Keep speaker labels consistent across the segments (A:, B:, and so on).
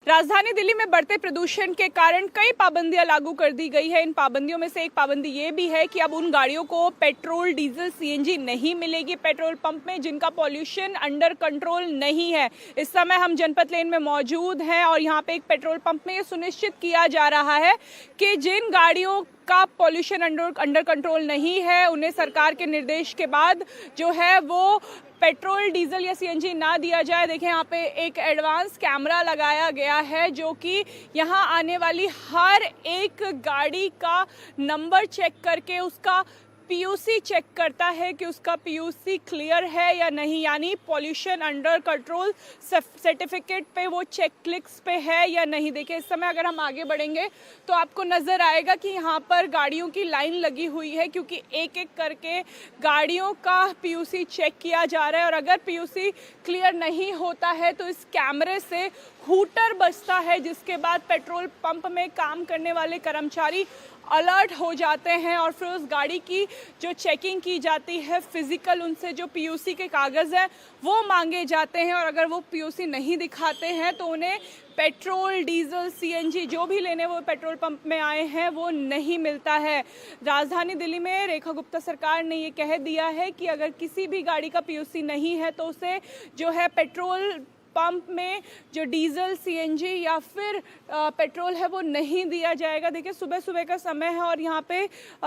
A: राजधानी दिल्ली में बढ़ते प्रदूषण के कारण कई पाबंदियां लागू कर दी गई है। इन पाबंदियों में से एक पाबंदी ये भी है कि अब उन गाड़ियों को पेट्रोल, डीजल, सीएनजी नहीं मिलेगी पेट्रोल पंप में जिनका पॉल्यूशन अंडर कंट्रोल नहीं है। इस समय हम जनपथ लेन में मौजूद हैं और यहाँ पे एक पेट्रोल पंप में ये सुनिश्चित किया जा रहा है कि जिन गाड़ियों का पॉल्यूशन अंडर कंट्रोल नहीं है उन्हें सरकार के निर्देश के बाद जो है वो पेट्रोल, डीजल या सीएनजी ना दिया जाए। देखिए यहाँ पे एक एडवांस कैमरा लगाया गया है जो कि यहाँ आने वाली हर एक गाड़ी का नंबर चेक करके उसका पीयूसी चेक करता है कि उसका पीयूसी क्लियर है या नहीं, यानी पॉल्यूशन अंडर कंट्रोल सर्टिफिकेट पे वो चेक क्लिक्स पे है या नहीं। देखिए इस समय अगर हम आगे बढ़ेंगे तो आपको नज़र आएगा कि यहाँ पर गाड़ियों की लाइन लगी हुई है क्योंकि एक एक करके गाड़ियों का पीयूसी चेक किया जा रहा है और अगर पीयूसी क्लियर नहीं होता है तो इस कैमरे से हूटर बजता है जिसके बाद पेट्रोल पंप में काम करने वाले कर्मचारी अलर्ट हो जाते हैं और फिर उस गाड़ी की जो चेकिंग की जाती है फिजिकल, उनसे जो पीयूसी के कागज़ हैं वो मांगे जाते हैं और अगर वो पीयूसी नहीं दिखाते हैं तो उन्हें पेट्रोल, डीजल, सीएनजी जो भी लेने वो पेट्रोल पंप में आए हैं वो नहीं मिलता है। राजधानी दिल्ली में रेखा गुप्ता सरकार ने ये कह दिया है कि अगर किसी भी गाड़ी का पीयूसी नहीं है तो उसे जो है पेट्रोल पंप में जो डीजल, सीएनजी या फिर पेट्रोल है वो नहीं दिया जाएगा। देखिए सुबह सुबह का समय है और यहाँ पे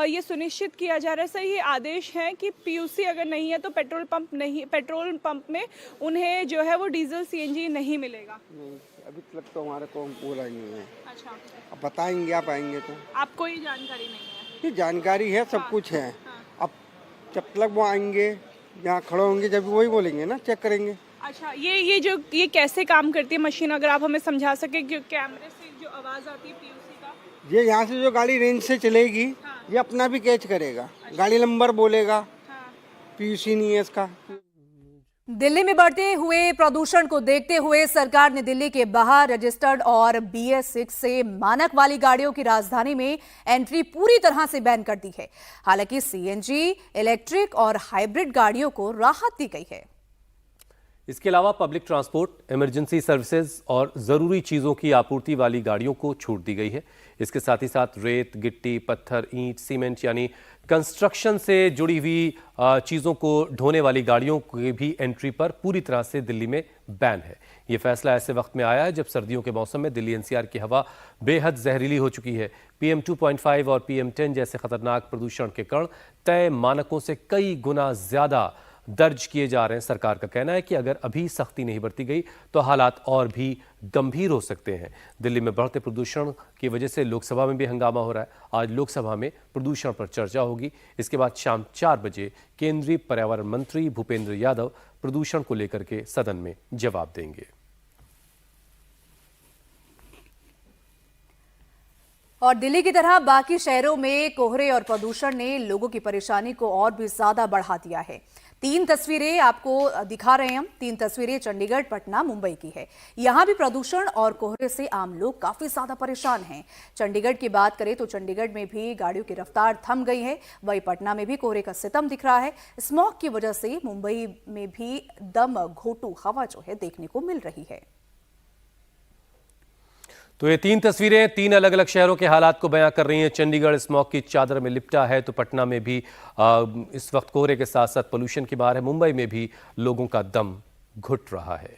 A: ये सुनिश्चित किया जा रहा है, सही ये आदेश है कि पीयूसी अगर नहीं है तो पेट्रोल पंप में उन्हें जो है वो डीजल, सीएनजी नहीं मिलेगा।
B: नहीं, अभी तक तो हमारे को बोला ही नहीं है।
A: अच्छा,
B: अब बताएंगे आप आएंगे तो।
A: आपको ये जानकारी नहीं है?
B: ये जानकारी है, सब कुछ है। अब जब तक वो आएंगे यहाँ खड़े होंगे जब वही बोलेंगे ना, चेक करेंगे।
A: अच्छा, ये कैसे काम करती है मशीन, अगर आप हमें समझा सके कि कैमरे से जो आवाज आती है पीयूसी का,
B: ये यहाँ से जो गाड़ी रेंज से चलेगी ये अपना भी कैच करेगा। गाड़ी नंबर बोलेगा, पीयूसी नहीं है इसका।
C: दिल्ली में बढ़ते हुए प्रदूषण को देखते हुए सरकार ने दिल्ली के बाहर रजिस्टर्ड और BS6 से मानक वाली गाड़ियों की राजधानी में एंट्री पूरी तरह से बैन कर दी है। हालांकि सीएनजी, इलेक्ट्रिक और हाइब्रिड गाड़ियों को राहत दी गई है।
D: इसके अलावा पब्लिक ट्रांसपोर्ट, इमरजेंसी सर्विसेज और ज़रूरी चीज़ों की आपूर्ति वाली गाड़ियों को छूट दी गई है। इसके साथ ही साथ रेत, गिट्टी, पत्थर, ईंट, सीमेंट यानी कंस्ट्रक्शन से जुड़ी हुई चीज़ों को ढोने वाली गाड़ियों की भी एंट्री पर पूरी तरह से दिल्ली में बैन है। ये फैसला ऐसे वक्त में आया है जब सर्दियों के मौसम में दिल्ली NCR की हवा बेहद जहरीली हो चुकी है। PM 2.5 और PM 10 जैसे खतरनाक प्रदूषण के कण तय मानकों से कई गुना ज़्यादा दर्ज किए जा रहे हैं। सरकार का कहना है कि अगर अभी सख्ती नहीं बरती गई तो हालात और भी गंभीर हो सकते हैं। दिल्ली में बढ़ते प्रदूषण की वजह से लोकसभा में भी हंगामा हो रहा है। आज लोकसभा में प्रदूषण पर चर्चा होगी। इसके बाद शाम 4 बजे केंद्रीय पर्यावरण मंत्री भूपेंद्र यादव प्रदूषण को लेकर के सदन में जवाब देंगे।
C: और दिल्ली की तरह बाकी शहरों में कोहरे और प्रदूषण ने लोगों की परेशानी को और भी ज्यादा बढ़ा दिया है। 3 तस्वीरें आपको दिखा रहे हैं हम। 3 तस्वीरें चंडीगढ़, पटना, मुंबई की है। यहां भी प्रदूषण और कोहरे से आम लोग काफी ज्यादा परेशान हैं। चंडीगढ़ की बात करें तो चंडीगढ़ में भी गाड़ियों की रफ्तार थम गई है। वहीं पटना में भी कोहरे का सितम दिख रहा है। स्मॉग की वजह से मुंबई में भी दम घोटू हवा जो है देखने को मिल रही है।
D: तो ये 3 तस्वीरें 3 अलग अलग शहरों के हालात को बयां कर रही हैं। चंडीगढ़ स्मॉग की चादर में लिपटा है तो पटना में भी इस वक्त कोहरे के साथ साथ पोल्यूशन की मार है। मुंबई में भी लोगों का दम घुट रहा है।